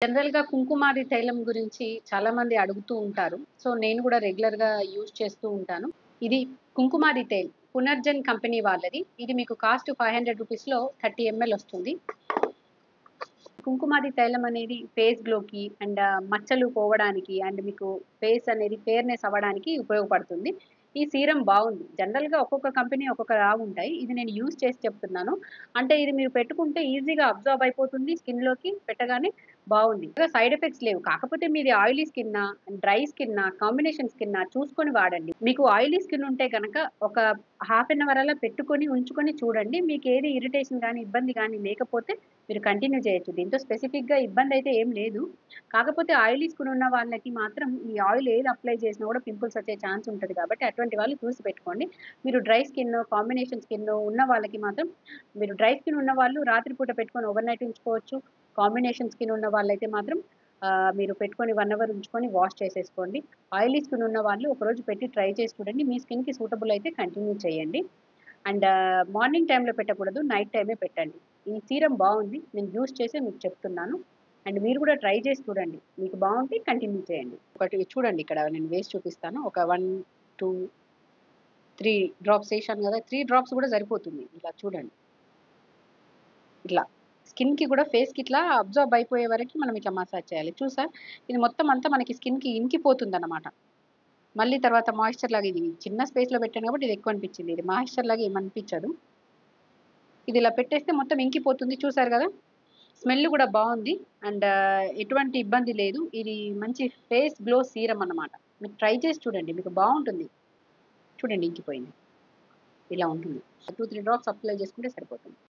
జనరల్‌గా కుంకుమాది తైలం గురించి చాలామంది అడుగుతూ ఉంటారు. సో, నేను గూడా రెగ్యులర్‌గా యూజ్ చేస్తూ ఉంటాను. ఇది కుంకుమాది తైల్ పునర్జన్ కంపెనీ వాళ్ళది. ఇది మీకు కాస్ట్ రూ. 500లో 30 ఎంఎల్ వస్తుంది. కుంకుమాది తైలం అనేది ఫేస్ గ్లోకి అండ్ మచ్చలు పోవడానికి అండ్ మీకు ఫేస్ అనేది ఫెయిర్‌నెస్ అవ్వడానికి ఉపయోగపడుతుంది. ఈ సీరం బావుంది. జనరల్‌గా ఒక్కొక్క కంపెనీ ఒక్కొక్కలా ఉంటాయి. ఇది నేను యూజ్ చేసి చెప్తున్నాను. అంటే ఇది మీరు పెట్టుకుంటే ఈజీగా అబ్జార్బ్ అయిపోతుంది స్కిన్‌లోకి పెట్టగానే బావుంది. సైడ్ ఎఫెక్ట్స్ లేవు. కాకపోతే మీది ఆయిలీ స్కిన్నా, డ్రై స్కిన్నా, కాంబినేషన్ స్కిన్నా చూసుకొని వాడండి. మీకు ఆయిలీ స్కిన్ ఉంటే గనక ఒక హాఫ్ అన్ అవర్ అలా పెట్టుకొని ఉంచుకొని చూడండి. మీకేది ఇరిటేషన్ గాని, ఇబ్బంది గాని లేకపోతే మీరు కంటిన్యూ చేయొచ్చు. దీంతో స్పెసిఫిక్‌గా ఇబ్బందయితే ఏం లేదు. కాకపోతే ఆయిలీ స్కిన్ ఉన్న వాళ్ళకి మాత్రం ఈ ఆయిల్ ఏది అప్లై చేసినా కూడా పింపుల్స్ వచ్చే ఛాన్స్ ఉంటది కాబట్టి అటువంటి వాళ్ళు చూసి పెట్టుకోండి. మీరు డ్రై స్కిన్, కాంబినేషన్ స్కిన్ ఉన్న వాళ్ళకి మాత్రం మీరు డ్రై స్కిన్ ఉన్నవాళ్ళు రాత్రి పూట పెట్టుకొని ఓవర్ నైట్ ఉంచుకోవచ్చు. కాంబినేషన్ స్కిన్ ఉన్న వాళ్ళైతే మాత్రం మీరు పెట్టుకొని 1 అవర్ ఉంచుకొని వాష్ చేసేసుకోండి. ఆయిలీ స్కిన్ ఉన్న వాళ్ళు ఒకరోజు పెట్టి ట్రై చేసి చూడండి. మీ స్కిన్‌కి సూటబుల్ అయితే కంటిన్యూ చేయండి. అండ్ మార్నింగ్ టైమ్‌లో పెట్టకూడదు. నైట్ టైమే పెట్టండి. ఈ సీరం బావుంది. నేను యూజ్ చేసే మీకు చెప్తున్నాను. అండ్ మీరు కూడా ట్రై చేసి చూడండి. మీకు బావుంటే కంటిన్యూ చేయండి. ఒకటి చూడండి ఇక్కడ నేను వేసి చూపిస్తాను. ఒక 1, 2, 3 డ్రాప్స్ ఏశాను గదా! 3 డ్రాప్స్ గూడా సరిపోతుంది. ఇలా చూడండి. ఇట్లా. స్కిన్‌కి గూడా ఫేస్‌కి ఇట్లా అబ్జార్బ్ అయిపోయే వరకి మనం ఇట్లా మసాజ్ చేయాలి. ఇది మొత్తం అంతా మనకి స్కిన్‌కి ఇంకిపోతుందన్నమాట. మళ్ళీ తర్వాత మాయిశ్చర్ లాగా ఇది చిన్న స్పేస్‌లో పెట్టాను కాబట్టి ఇది ఎక్కువ అనిపించింది. ఇది మాయిశ్చర్ లాగా ఏమనిపించదు. ఇది ఇలా పెట్టేస్తే మొత్తం ఇంకిపోతుంది చూసారు గదా! స్మెల్ గూడా బావుంది. అండ్ ఎటువంటి ఇబ్బంది లేదు. ఇది మంచి ఫేస్ గ్లో సీరమ్ అన్నమాట. మీరు ట్రై చేసి చూడండి. మీకు బావుంటుంది. చూడండి ఇంకిపోయింది. ఇలా ఉంటుంది. 2, 3 డ్రాప్స్ అప్లై చేసుకుంటే సరిపోతుంది.